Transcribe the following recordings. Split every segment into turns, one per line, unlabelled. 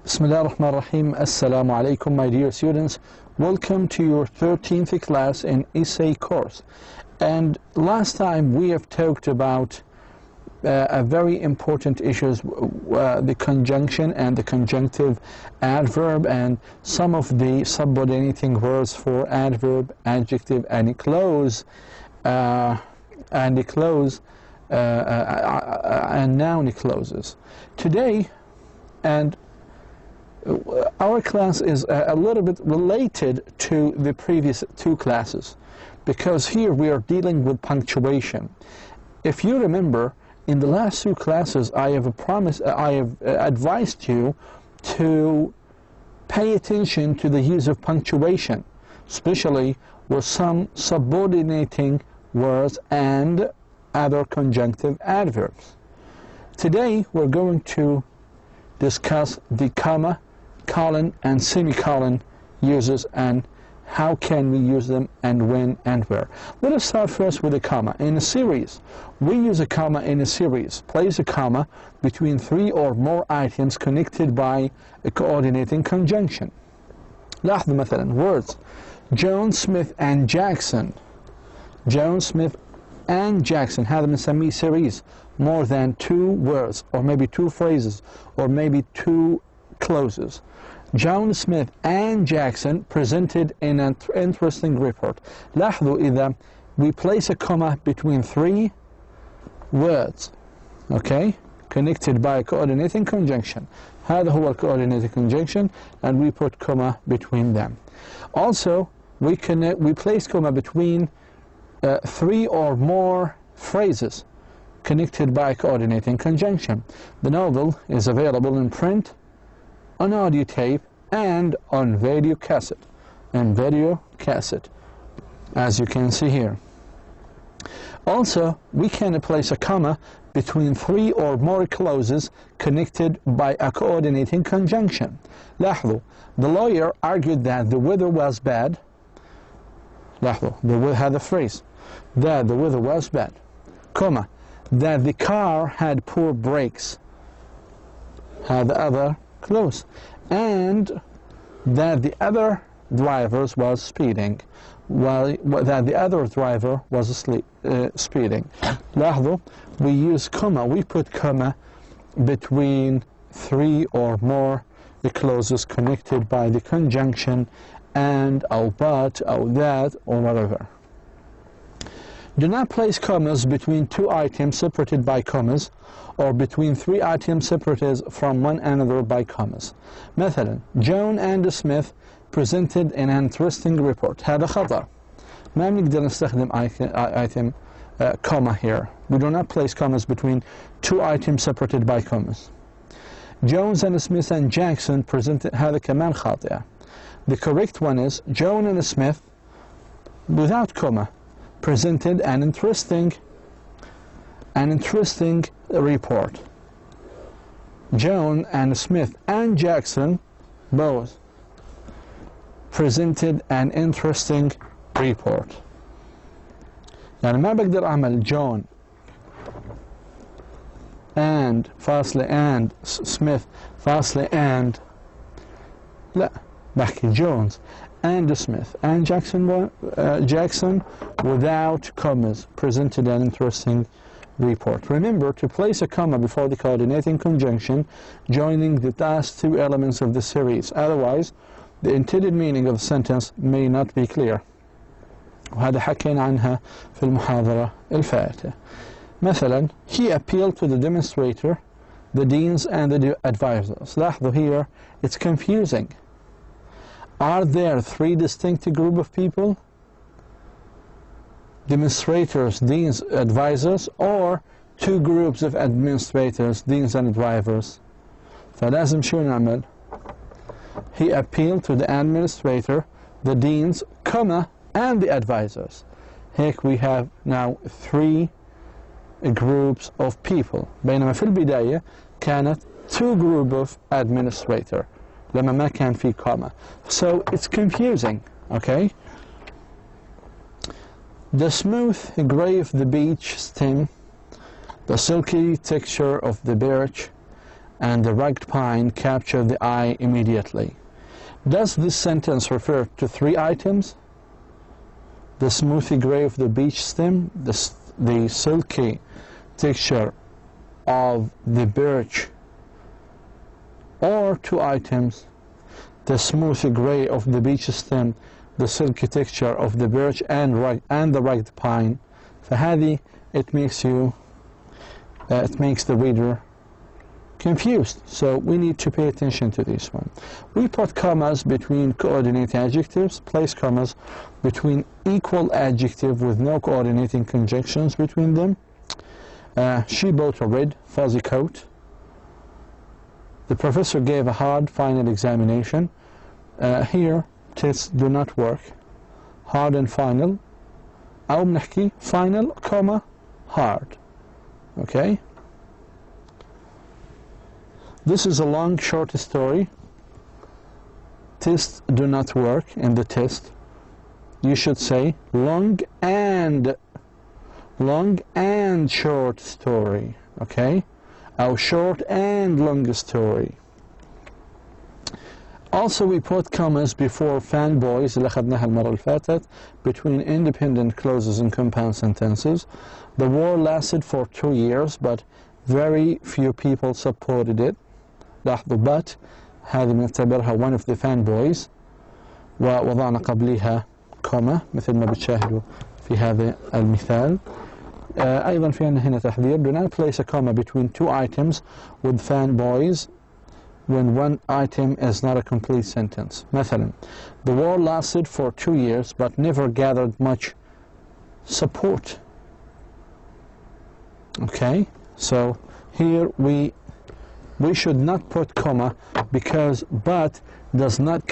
Bismillah ar-Rahman ar-Rahim. Assalamu alaikum, my dear students. Welcome to your 13th class in essay course. And last time we have talked about a very important issues, the conjunction and the conjunctive adverb and some of the subordinating words for adverb, adjective, and clause, and noun clauses. Today, and our class is a little bit related to the previous two classes, because here we are dealing with punctuation. If you remember, in the last two classes I have advised you to pay attention to the use of punctuation, especially with some subordinating words and other conjunctive adverbs. Today we're going to discuss the comma, colon, and semicolon uses and how can we use them and when and where. Let us start first with a comma. In a series, we use a comma in a series. Place a comma between three or more items connected by a coordinating conjunction. لاحظوا مثلا words John, Smith, and Jackson. John, Smith, and Jackson. هذا بنسميه series. More than two words, or maybe two phrases, or maybe two clauses. John, Smith, and Jackson presented in an interesting report. لاحظوا إذا we place a comma between three words, okay, connected by a coordinating conjunction. هذا هو coordinating conjunction, and we put comma between them. Also, we place comma between three or more phrases connected by a coordinating conjunction. The novel is available in print, on audio tape, and on video cassette. As you can see here. Also, we can place a comma between three or more clauses connected by a coordinating conjunction. لاحظوا, the lawyer argued that the weather was bad. لاحظوا, هذا phrase, that the weather was bad, comma, that the car had poor brakes. هذا other clause, and that the other driver was speeding, that the other driver was speeding. لاحظوا, we use comma, we put comma between three or more the clauses connected by the conjunction and, or but, or that, or whatever. Do not place commas between two items separated by commas, or between three items separated from one another by commas. مثلا, John and Smith presented an interesting report. هذا خطأ. ما بنقدر نستخدم item comma here. We do not place commas between two items separated by commas. Jones and Smith and Jackson presented. هذا كمان خاطئة. The correct one is John and Smith without comma presented an interesting report. John and Smith and Jackson both presented an interesting report. يعني ما بقدر أعمل John and فاصلة and Smith فاصلة and لا بحكي Jones and Smith and Jackson without commas presented an interesting report. Remember to place a comma before the coordinating conjunction joining the last two elements of the series. Otherwise, the intended meaning of the sentence may not be clear. وهذا حكينا عنها في المحاضرة الفائتة. مثلا, he appealed to the demonstrator, the deans, and the advisors. لاحظوا here, it's confusing. Are there three distinct groups of people? Demonstrators, deans, advisors, or two groups of administrators, deans, and advisors? فلازم شو نعمل? He appealed to the administrator, the deans, comma, and the advisors. هيك we have now three groups of people. بينما في البداية كانت two groups of administrator. لما ما كان في comma. So it's confusing, okay? The smooth gray of the beech stem, the silky texture of the birch, and the rugged pine capture the eye immediately. Does this sentence refer to 3 items? The smoothy gray of the beech stem, the silky texture of the birch, or 2 items? The smoothy gray of the beech stem, the silky texture of the birch, and the rugged pine. فهذه it makes the reader confused. So we need to pay attention to this one. We put commas between coordinate adjectives, place commas between equal adjective with no coordinating conjunctions between them. She bought a red fuzzy coat. The professor gave a hard final examination. Here tests do not work. Hard and final. أو بنحكي final, comma, hard. Okay? This is a long, short story. Tests do not work in the test. You should say long and short story. Okay? Or short and long story. Also, we put commas before fanboys اللي أخذناها المرة اللي فاتت between independent clauses and compound sentences. The war lasted for 2 years, but very few people supported it. لاحظوا but هذه بنعتبرها one of the fanboys, ووضعنا قبلها كوما مثل ما بتشاهدوا في هذا المثال. أيضا في عندنا هنا تحذير: do not place a comma between 2 items with fanboys when one item is not a complete sentence. مثلا, the war lasted for 2 years but never gathered much support. Okay, so here we should not put comma because but does not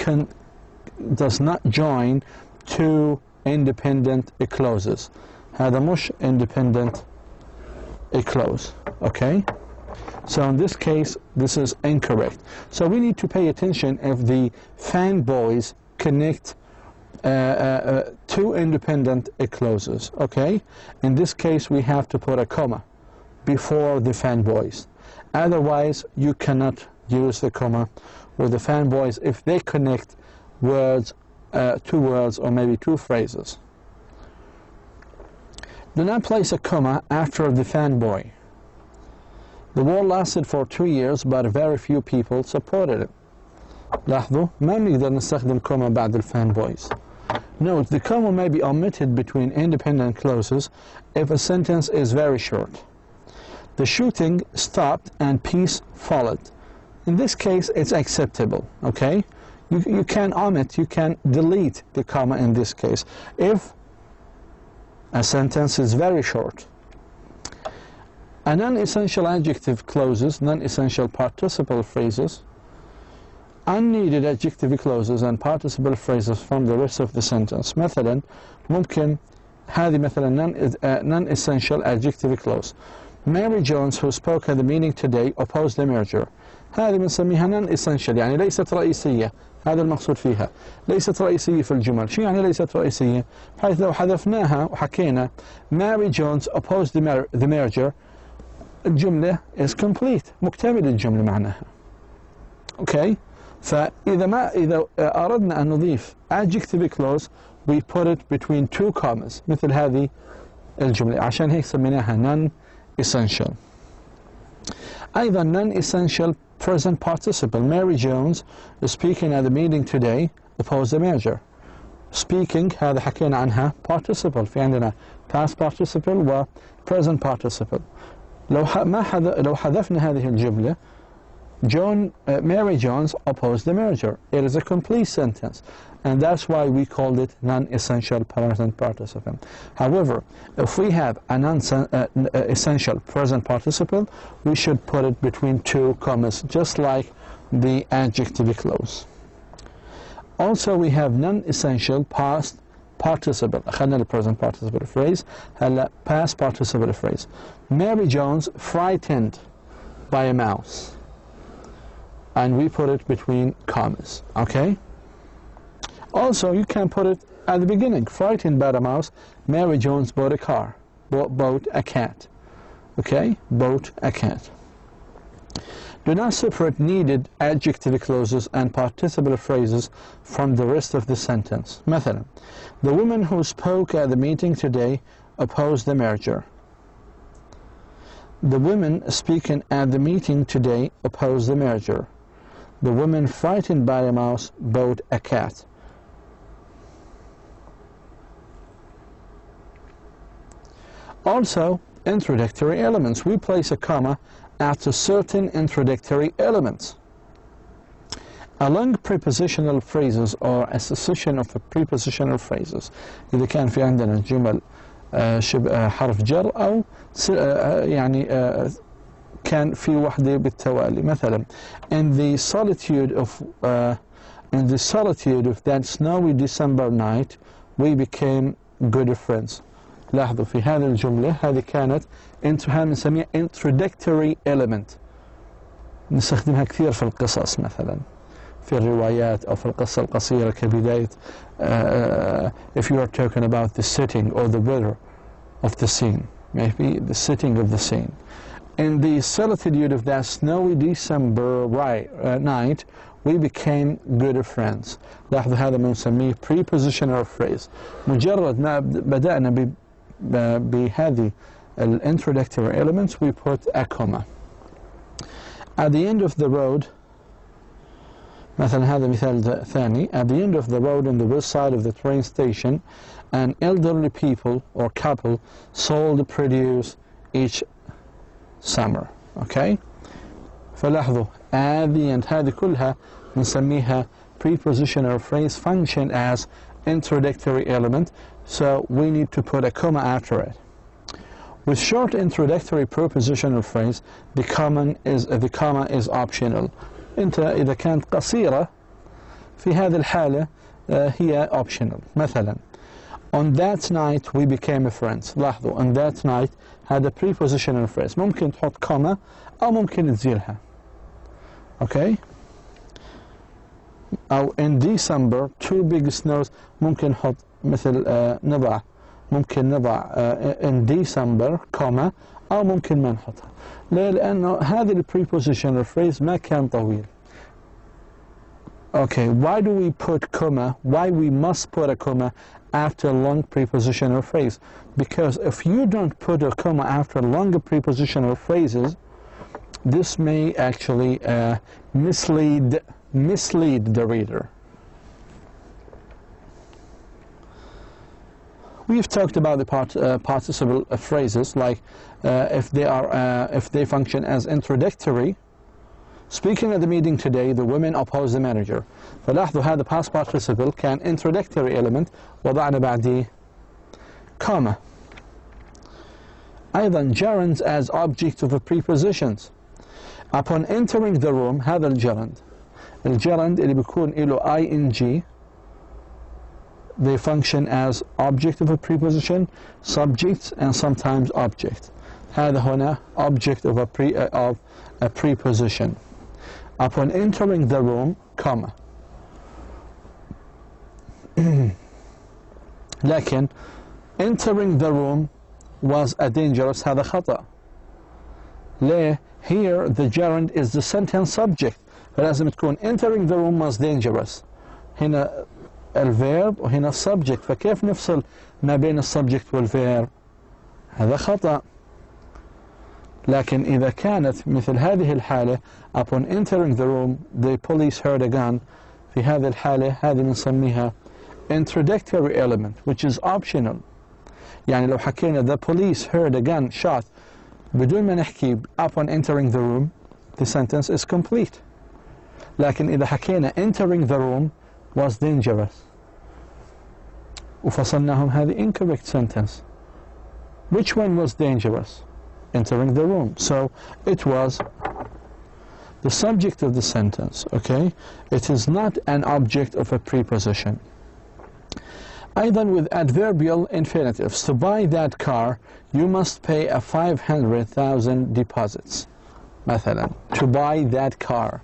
join 2 independent clauses. هذا مش independent clause. Okay, so in this case this is incorrect. So we need to pay attention if the fanboys connect 2 independent clauses. Okay, in this case we have to put a comma before the fanboys. Otherwise you cannot use the comma with the fanboys if they connect words, 2 words or maybe 2 phrases. Do not place a comma after the fanboy. The war lasted for 2 years but very few people supported it. لاحظوا ما بنقدر نستخدم comma بعد الfanboys. Note, the comma may be omitted between independent clauses if a sentence is very short. The shooting stopped and peace followed. In this case it's acceptable. Okay, you can omit, you can delete the comma in this case if a sentence is very short. A non-essential adjective clauses, non-essential participle phrases, unneeded adjective clauses and participle phrases from the rest of the sentence. مثلا ممكن هذه مثلا non-essential adjective clause. Mary Jones, who spoke at the meeting today, opposed the merger. هذه بنسميها non-essential، يعني ليست رئيسية. هذا المقصود فيها، ليست رئيسية في الجمل. شو يعني ليست رئيسية؟ بحيث لو حذفناها وحكينا Mary Jones opposed the merger، الجملة is complete، مكتملة الجملة معناها. Okay؟ إذا أردنا أن نضيف adjective clause we put it between 2 commas مثل هذه الجملة، عشان هيك سميناها non-essential. أيضا non-essential present participle. Mary Jones speaking at the meeting today opposed the merger. Speaking هذا حكينا عنها participle، في عندنا past participle و present participle. لو حذفنا هذه الجملة Mary Jones opposed the merger. It is a complete sentence, and that's why we called it non-essential present participle. However, if we have a non-essential present participle, we should put it between 2 commas, just like the adjective clause. Also, we have non-essential past participle. أخذنا the present participle phrase. هلا past participle phrase. Mary Jones frightened by a mouse. And we put it between commas. Okay? Also, you can put it at the beginning. Frightened by a mouse, Mary Jones bought a car. Bought a cat. Okay? Bought a cat. Do not separate needed adjective clauses and participial phrases from the rest of the sentence. مثلا, the woman who spoke at the meeting today opposed the merger. The women speaking at the meeting today opposed the merger. The woman frightened by a mouse bought a cat. Also, introductory elements. We place a comma after certain introductory elements. Along prepositional phrases or a succession of prepositional phrases. إذا كان في عندنا جمل حرف جر أو يعني كان في وحدة بالتوالي. مثلا, in the solitude of that snowy December night we became good friends. لاحظوا في هذه الجملة هذه كانت نسميها introductory element. نستخدمها كثير في القصص مثلا في الروايات أو في القصة القصيرة كبداية if you are talking about the setting or the weather of the scene, maybe the setting of the scene. In the solitude of that snowy December night we became good friends. لاحظوا هذا ما نسميه prepositional phrase. مجرد ما بدأنا بهذه introductory elements we put a comma. At the end of the road, مثلا هذا مثال ثاني, at the end of the road on the west side of the train station an elderly people or couple sold produce each summer. Okay, فلاحظوا at the end هذه كلها نسميها prepositional phrase function as introductory element, so we need to put a comma after it. With short introductory prepositional phrase the comma is optional. انت إذا كانت قصيرة في هذه الحالة هي optional. مثلا, on that night we became friends. لاحظوا on that night هذا prepositional phrase ممكن تحط comma أو ممكن تزيلها. Okay, أو in December two big snows ممكن نحط مثل ممكن نضع in December comma أو ممكن ما نحطها. ليه؟ لأنه هذه ال prepositional phrase ما كان طويل. Okay, why do we put comma? Why we must put a comma after a long prepositional phrase? Because if you don't put a comma after longer prepositional phrases, this may actually mislead the reader. We've talked about the participial phrases, like if they function as introductory. Speaking at the meeting today, the women opposed the manager. فلاحظوا هذا past participle كان introductory element وضعنا بعديه comma. أيضا gerunds as object of prepositions. Upon entering the room هذا الجرند اللي بيكون له ing, they function as object of a preposition, subjects, and sometimes object. هذا هنا object of a preposition. Upon entering the room, comma. لكن entering the room was a dangerous. هذا خطأ. ليه؟ Here the gerund is the sentence subject. فلازم تكون entering the room was dangerous. هنا الverb وهنا السبجكت، فكيف نفصل ما بين السبجكت والverb؟ هذا خطأ. لكن إذا كانت مثل هذه الحالة upon entering the room the police heard a gun، في هذه الحالة هذه بنسميها introductory element which is optional. يعني لو حكينا the police heard a gun shot بدون ما نحكي upon entering the room the sentence is complete. لكن إذا حكينا entering the room was dangerous وفصلناهم هذه incorrect sentence. Which one was dangerous? Entering the room. So it was the subject of the sentence. Okay, it is not an object of a preposition. أيضا with adverbial infinitives, to buy that car you must pay a 500,000 deposits. مثلا, to buy that car,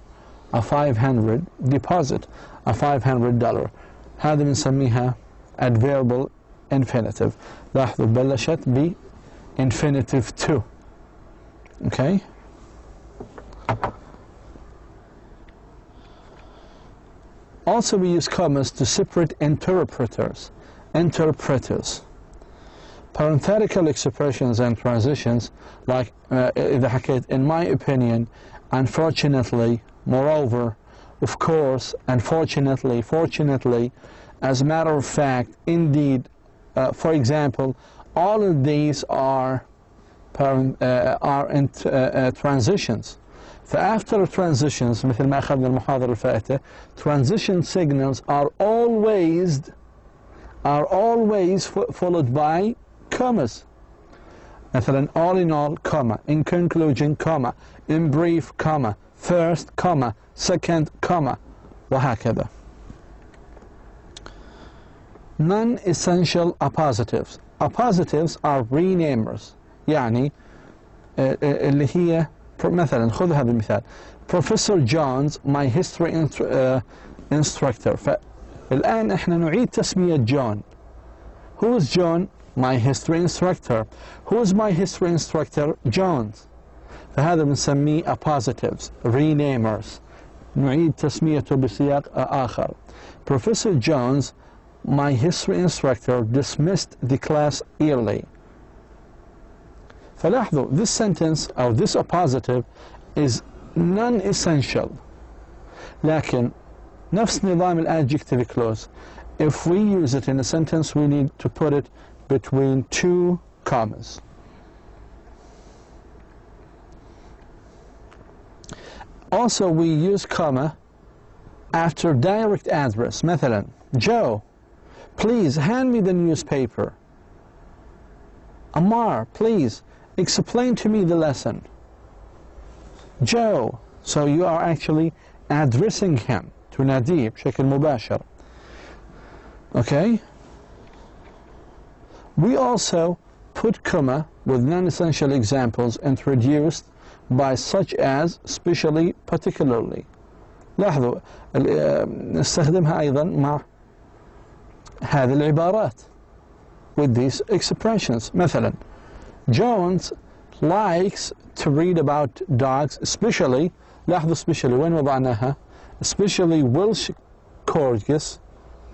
a 500 deposit, a $500. هذا بنسميها adverbial infinitive. لاحظوا بلشت ب infinitive to. Okay, Also we use commas to separate interpreters. Parenthetical expressions and transitions like إذا حكيت in my opinion, unfortunately, moreover, of course, unfortunately, fortunately, as a matter of fact, indeed, for example, all of these are transitions. فafter transitions مثل ما أخذنا المحاضرة الفائتة, transition signals are always followed by commas. مثلا all in all, comma, in conclusion, comma, in brief, comma, first, comma, second, comma, وهكذا. Non-essential appositives. Appositives are renamers. يعني اللي هي مثلا خذ هذا المثال. Professor John's my history instructor. فالآن احنا نعيد تسمية John. Who is John? My history instructor. Who is my history instructor? John's. فهذا بنسميه appositives, renamers. نعيد تسميته بسياق آخر. Professor John's my history instructor dismissed the class early. فلاحظوا, this sentence or this appositive is non-essential. لكن نفس نظام adjective clause. If we use it in a sentence, we need to put it between two commas. Also, we use comma after direct address. مثلا, Joe, please hand me the newspaper. Ammar, please explain to me the lesson. Joe, so you are actually addressing him. تناديه بشكل مباشر. Okay? We also put comma with non-essential examples introduced by such as especially, particularly. لاحظوا نستخدمها أيضا مع هذه العبارات with these expressions. مثلا, Jones likes to read about dogs, especially, لاحظوا especially وين وضعناها? Especially Welsh Corgis,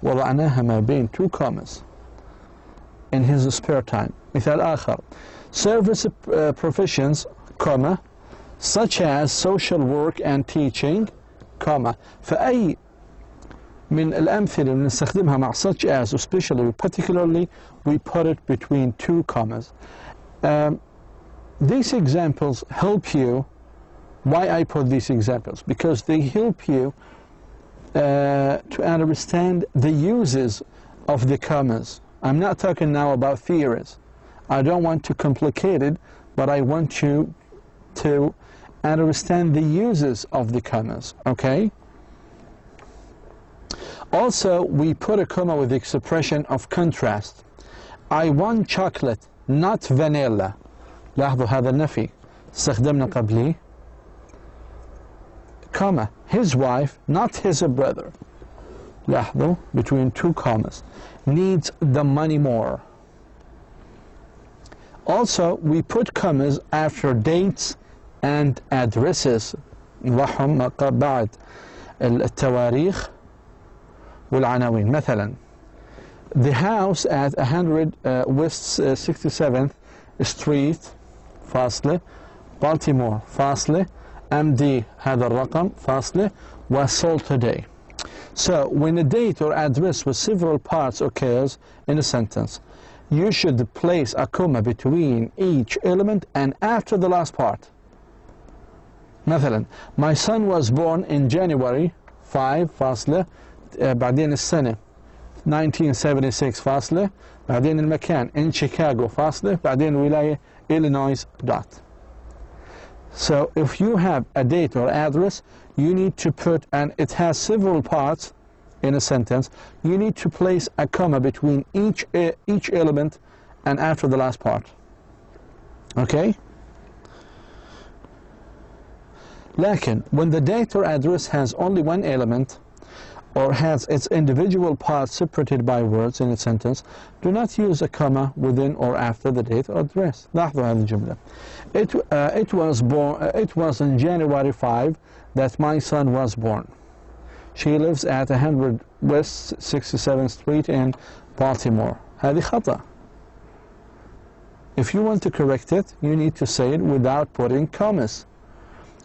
وضعناها ما بين two commas in his spare time. مثال آخر, service professions, comma, such as social work and teaching, comma. فأي من الأمثلة اللي نستخدمها مع such as, especially, particularly, we put it between two commas. These examples help you. Why I put these examples? Because they help you to understand the uses of the commas. I'm not talking now about theories. I don't want to complicate it, but I want you to understand the uses of the commas, okay? Also, we put a comma with the expression of contrast. I want chocolate, not vanilla. لاحظوا هذا النفي استخدمنا قبليه. Comma, his wife, not his brother. لاحظوا, between two commas, needs the money more. Also, we put commas after dates and addresses. نضعهم بعد التواريخ والعناوين. مثلا, the house at 100 West 67th Street, فاصلة, Baltimore, فاصلة, MD هذا الرقم, فاصلة, was sold today. So, when a date or address with several parts occurs in a sentence, you should place a comma between each element and after the last part. مثلا, my son was born in January 5, فاصلة, بعدين السنة 1976, فاصلة, بعدين المكان in Chicago, فاصلة, بعدين ولاية Illinois, dot. So if you have a date or address, you need to put, and it has several parts in a sentence, you need to place a comma between each element and after the last part. Okay? لكن when the date or address has only one element or has its individual parts separated by words in a sentence, do not use a comma within or after the date or address. لاحظوا هذه الجملة. It was in January 5 that my son was born. She lives at 100 West 67th Street in Baltimore. هذه خطأ. If you want to correct it, you need to say it without putting commas.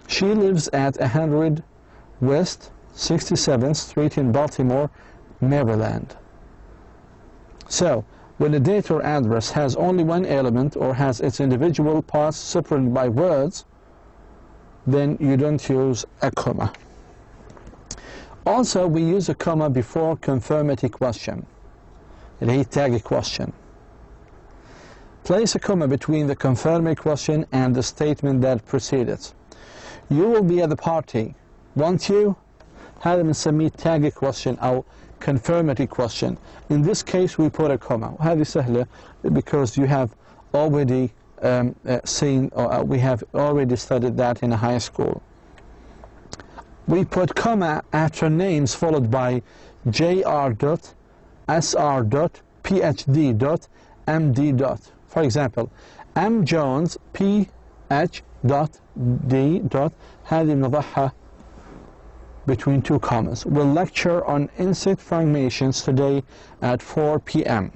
She lives at 100 West 67th Street in Baltimore, Maryland. So, when a date or address has only one element or has its individual parts separated by words, then you don't use a comma. Also, we use a comma before confirmatory question, اللي هي tag question. Place a comma between the confirmatory question and the statement that precedes it. You will be at the party, won't you? هذا بنسميه tag question أو confirmatory question. In this case, we put a comma. وهذه سهلة because you have already seen, or we have already studied that in high school. We put comma after names followed by Jr. Sr. Ph.D. MD. For example, M. Jones Ph.D. هذه بنضعها between two commas. We'll lecture on insect formations today at 4 p.m.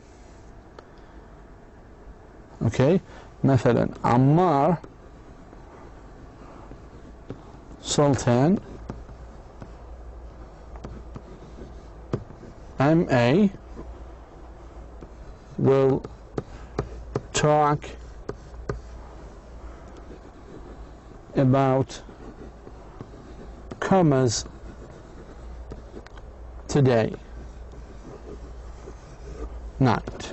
Okay, مثلا عمار Sultan MA will talk about commas today night.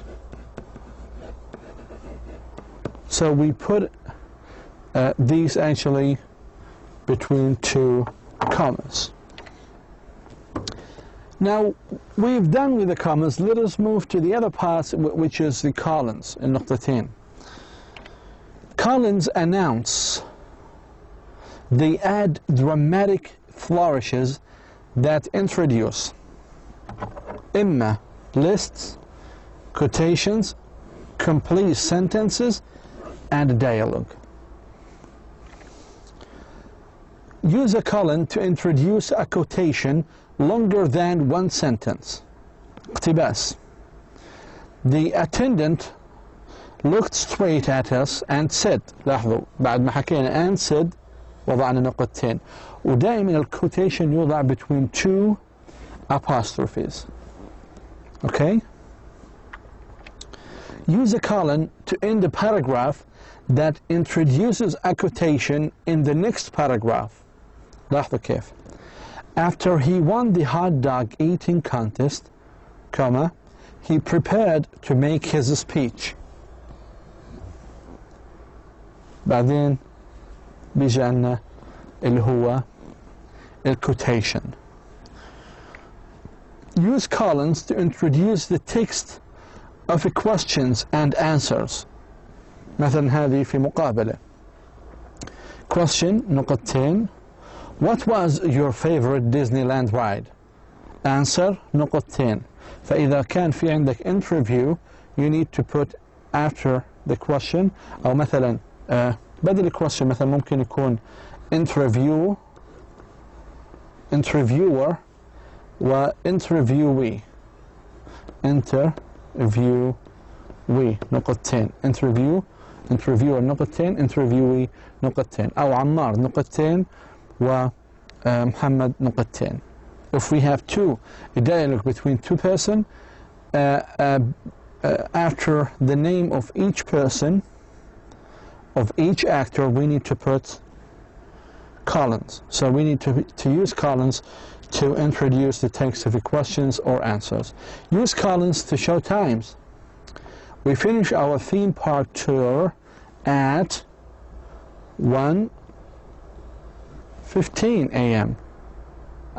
So we put these actually between two commas. Now we've done with the commas. Let us move to the other part, which is the colons in نقطتين. Colons announce. They add dramatic flourishes that introduce إما lists, quotations, complete sentences, and dialogue. Use a colon to introduce a quotation longer than one sentence. اقتباس. The attendant looked straight at us and said, لاحظوا بعد ما حكينا and said وضعنا نقطتين. ودائما الquotation يوضع between two apostrophes. Okay? Use a colon to end a paragraph that introduces a quotation in the next paragraph. لاحظوا كيف. After he won the hot dog eating contest, comma, he prepared to make his speech. بعدين بيجي عنا اللي هو quotation. Use colons to introduce the text of questions and answers. مثلا هذه في مقابلة. Question نقطتين. What was your favorite Disneyland ride? Answer نقطتين. فإذا كان في عندك interview, you need to put after the question, أو مثلا بدل question مثلا ممكن يكون interviewer و interviewee. نقطتين. interviewer نقطتين. interviewee نقطتين. أو عمار نقطتين ومحمد نقطتين. If we have a dialogue between two persons, after the name of each person, of each actor, we need to put colons. So we need to use colons to introduce the text of the questions or answers. Use colons to show times. We finish our theme park tour at 1:15 a.m.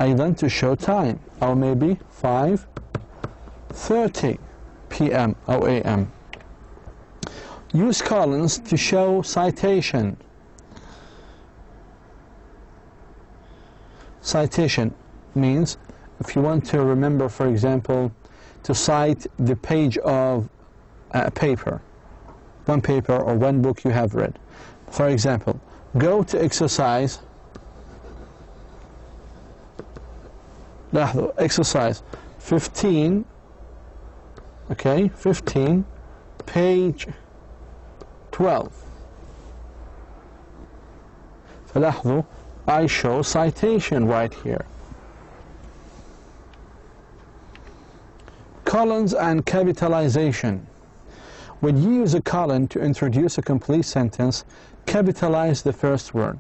أيضا to show time, or maybe 5:30 p.m. or a.m. Use colons to show citation. Citation means if you want to remember, for example, to cite the page of a paper, one paper or one book you have read. For example, go to exercise لاحظوا exercise 15 okay 15 page 12 فلاحظوا I show citation right here. Colons and capitalization. When you use a colon to introduce a complete sentence, capitalize the first word.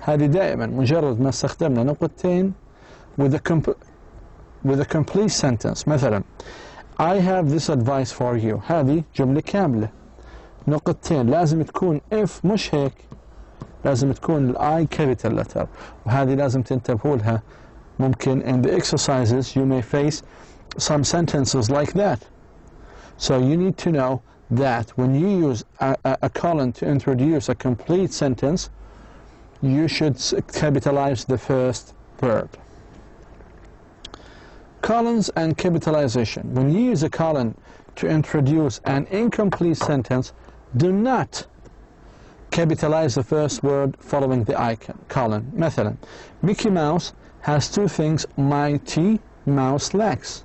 هذه دائما مجرد ما استخدمنا نقطتين with a complete sentence. مثلا I have this advice for you. هذه جملة كاملة. نقطتين لازم تكون if مش هيك لازم تكون I capital letter. وهذه لازم تنتبهوا لها. ممكن in the exercises you may face some sentences like that. So you need to know that when you use a colon to introduce a complete sentence, you should capitalize the first word. Colons and capitalization. When you use a colon to introduce an incomplete sentence, do not capitalize the first word following the icon, colon. مثلا, Mickey Mouse has two things Mighty Mouse lacks: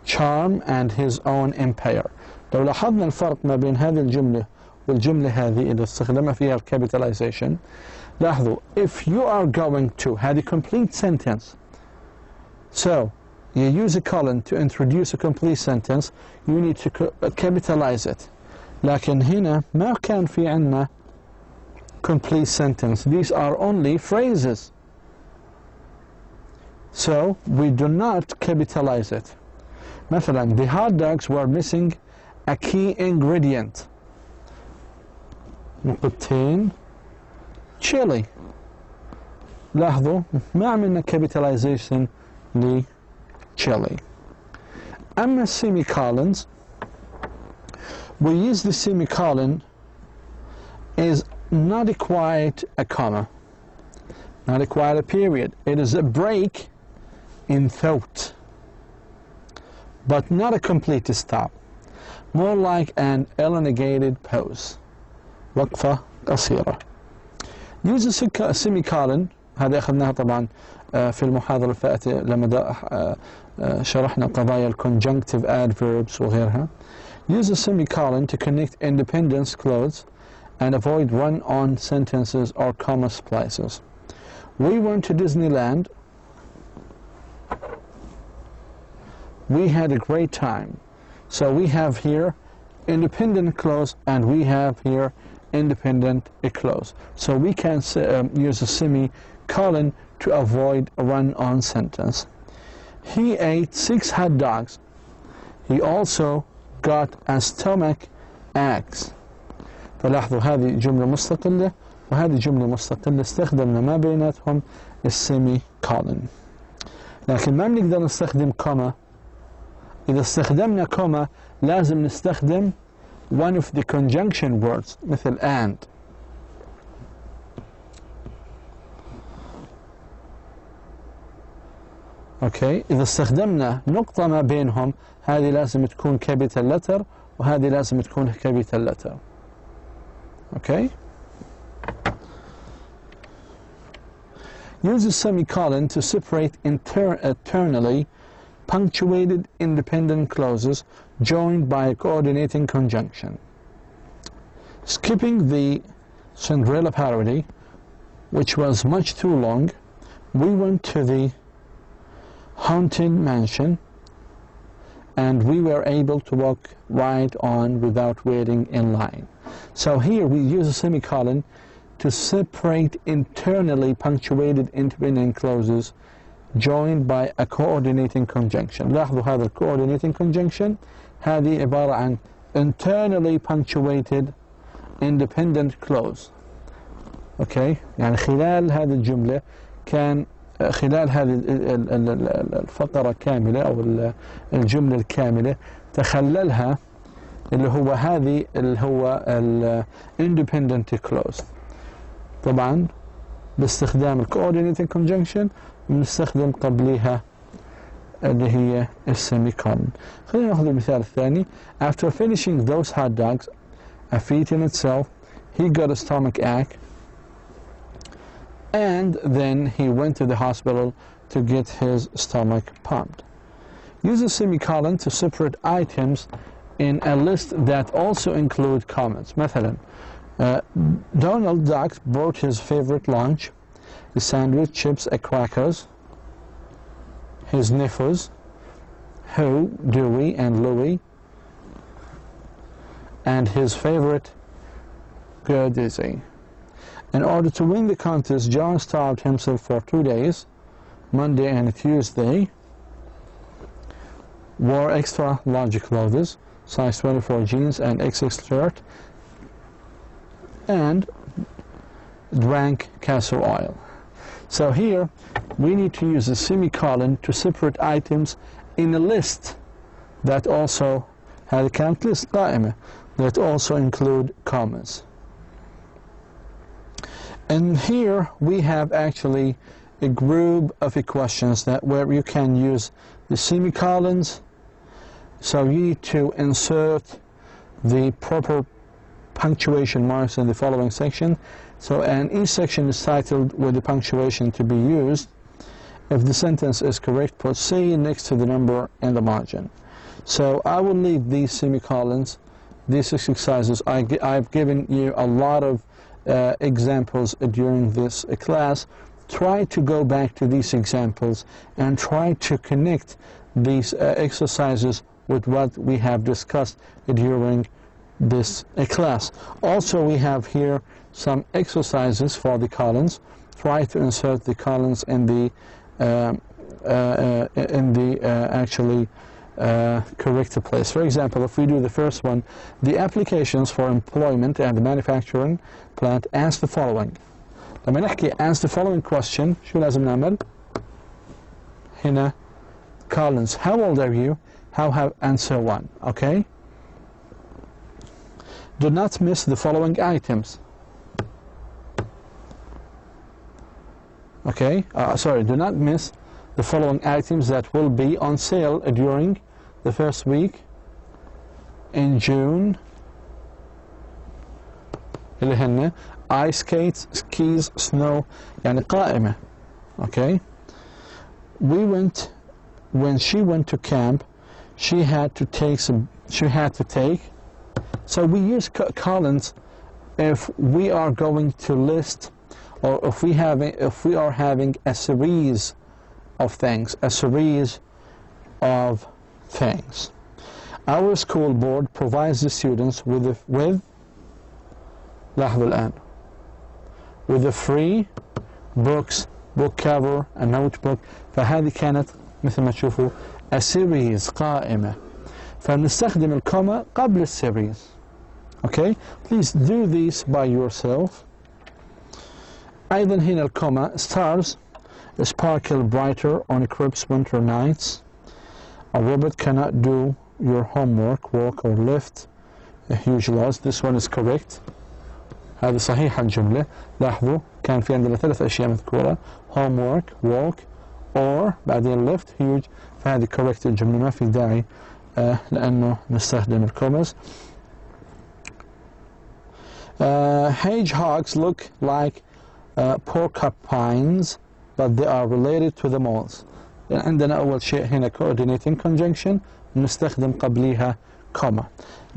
charm and his own empire. لو لاحظنا الفرق ما بين هذه الجملة والجملة هذه إذا استخدمنا فيها الكابيتاليزيشن، لاحظوا if you are going to هذه complete sentence, so you use a colon to introduce a complete sentence, you need to capitalize it. لكن هنا ما كان في عنا complete sentence. These are only phrases, so we do not capitalize it. مثلا the hot dogs were missing a key ingredient. نقطتين chili. لاحظوا ما عملنا capitalization ل chili. أما semicolons, we use the semicolon is not quite a comma, not quite a period. It is a break in thought, but not a complete stop, more like an elongated pause, وقفة قصيرة. Use a semicolon. هذا أخذناها طبعا في المحاضرة الفائتة لما شرحنا قضايا conjunctive adverbs وغيرها. Use a semicolon to connect independent clauses and avoid run-on sentences or comma splices. We went to Disneyland. We had a great time. So we have here independent clause and we have here independent clause. So we can use a semicolon to avoid a run-on sentence. He ate 6 hot dogs. He also got a stomach ache. فلاحظوا هذه جملة مستقلة وهذه جملة مستقلة استخدمنا ما بيناتهم السيمي كولن. لكن ما بنقدر نستخدم كوما. إذا استخدمنا كوما لازم نستخدم one of the conjunction words مثل and. اوكي إذا استخدمنا نقطة ما بينهم هذه لازم تكون capital letter وهذه لازم تكون capital letter. Okay. Use a semicolon to separate internally punctuated independent clauses joined by a coordinating conjunction. Skipping the Cinderella parody, which was much too long, we went to the haunted mansion and we were able to walk right on without waiting in line. So here we use a semicolon to separate internally punctuated independent clauses joined by a coordinating conjunction. لاحظوا هذا ال coordinating conjunction هذه عبارة عن internally punctuated independent clause. Okay, يعني خلال هذه الجملة كان خلال هذه الفقرة كاملة أو الجملة الكاملة تخللها اللي هو هذه اللي هو ال independent clause. طبعا باستخدام ال coordinating conjunction بنستخدم قبلها اللي هي السيميكولن. خلينا ناخذ المثال الثاني. After finishing those hot dogs, a feat in itself, he got a stomach ache and then he went to the hospital to get his stomach pumped. Use a semicolon to separate items in a list that also include comments. مثلا, Donald Duck brought his favorite lunch, a sandwich, chips, and crackers, his nephews, Who, Dewey, and Louie, and his favorite goodies. In order to win the contest, John starved himself for 2 days, Monday and Tuesday, wore extra large clothes, size 24 jeans and XX shirt, and drank castor oil. So here we need to use a semicolon to separate items in a list that also had a count list قائمة that also include commas. And here we have actually a group of questions that where you can use the semicolons. So you need to insert the proper punctuation marks in the following section. So, and each section is titled with the punctuation to be used. If the sentence is correct, put C next to the number in the margin. So I will leave these semicolons, these exercises. I've given you a lot of examples during this class. Try to go back to these examples and try to connect these exercises with what we have discussed during this class. Also, we have here some exercises for the columns. Try to insert the columns in the correct place. For example, if we do the first one, the applications for employment and the manufacturing plant ask the following. لما نحكي ask the following question, شو لازم نعمل؟ هنا columns. How old are you? How have, and so on. Okay? Do not miss the following items. Okay? Sorry, do not miss the following items that will be on sale during the first week in June. اللي هن ice skates, skis, snow, يعني قائمة. Okay? When she went to camp, she had to take, so we use columns if we are going to list, or if we are having a series of things, Our school board provides the students with لاحظوا الآن, with the free books, book cover, a notebook. فهذه كانت مثل ما تشوفوا a series قائمة. فنستخدم الكوما قبل السيريز. Okay, please do this by yourself. أيضا هنا الكوما stars sparkle brighter on crisp winter nights. A robot cannot do your homework, walk or lift a huge loss. This one is correct. هذه صحيحة الجملة. لاحظوا كان في عندنا 3 أشياء مذكورة: homework, walk, or بعدين lift, huge. فهذه correct الجملة, ما في داعي لأنه نستخدم الكوماز. Hedgehogs look like porcupines, but they are related to the moles. عندنا أول شيء هنا coordinating conjunction, نستخدم قبليها comma.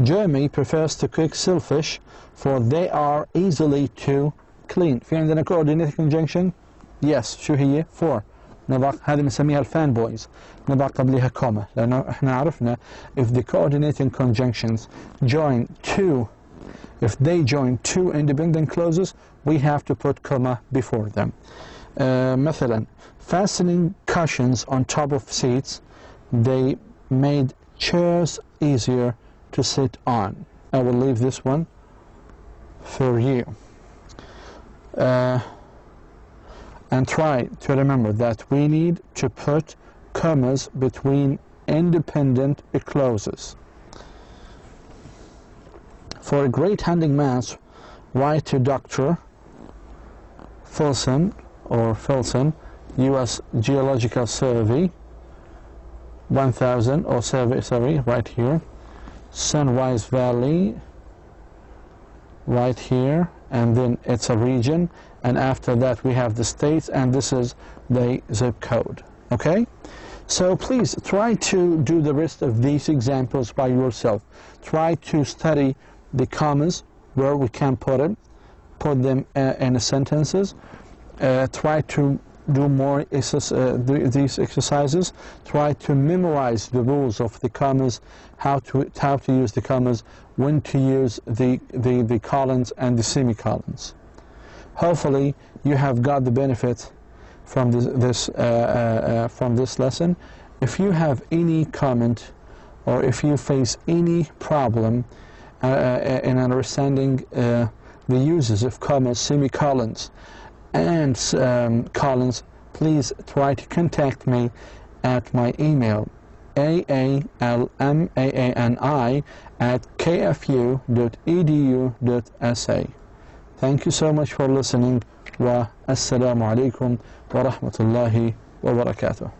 Jeremy prefers to cook shellfish, for they are easily to clean. في عندنا coordinating conjunction. Yes, شو هي؟ for. نضع هذه بنسميها الفانبويز، نضع قبلها كوما، لأنه احنا عرفنا if the coordinating conjunctions join if they join two independent clauses, we have to put comma before them. مثلا, fastening cushions on top of seats, they made chairs easier to sit on. I will leave this one for you. And try to remember that we need to put commas between independent clauses. For a great hunting match, write to Dr. Filson, U.S. Geological Survey, 1000, or survey, right here. Sunrise Valley, right here, and then it's a region, and after that we have the state, and this is the zip code. Okay? So please try to do the rest of these examples by yourself. Try to study the commas, where we can put them in the sentences. Try to do more these exercises. Try to memorize the rules of the commas, how to use the commas, when to use the colons and the semicolons. Hopefully you have got the benefit from this lesson. If you have any comment, or if you face any problem in understanding the uses of commas, semicolons, and colons, please try to contact me at my email aalmani@kfu.edu.sa. Thank you so much for listening. Wa assalamu alaikum wa rahmatullahi wa barakatuh.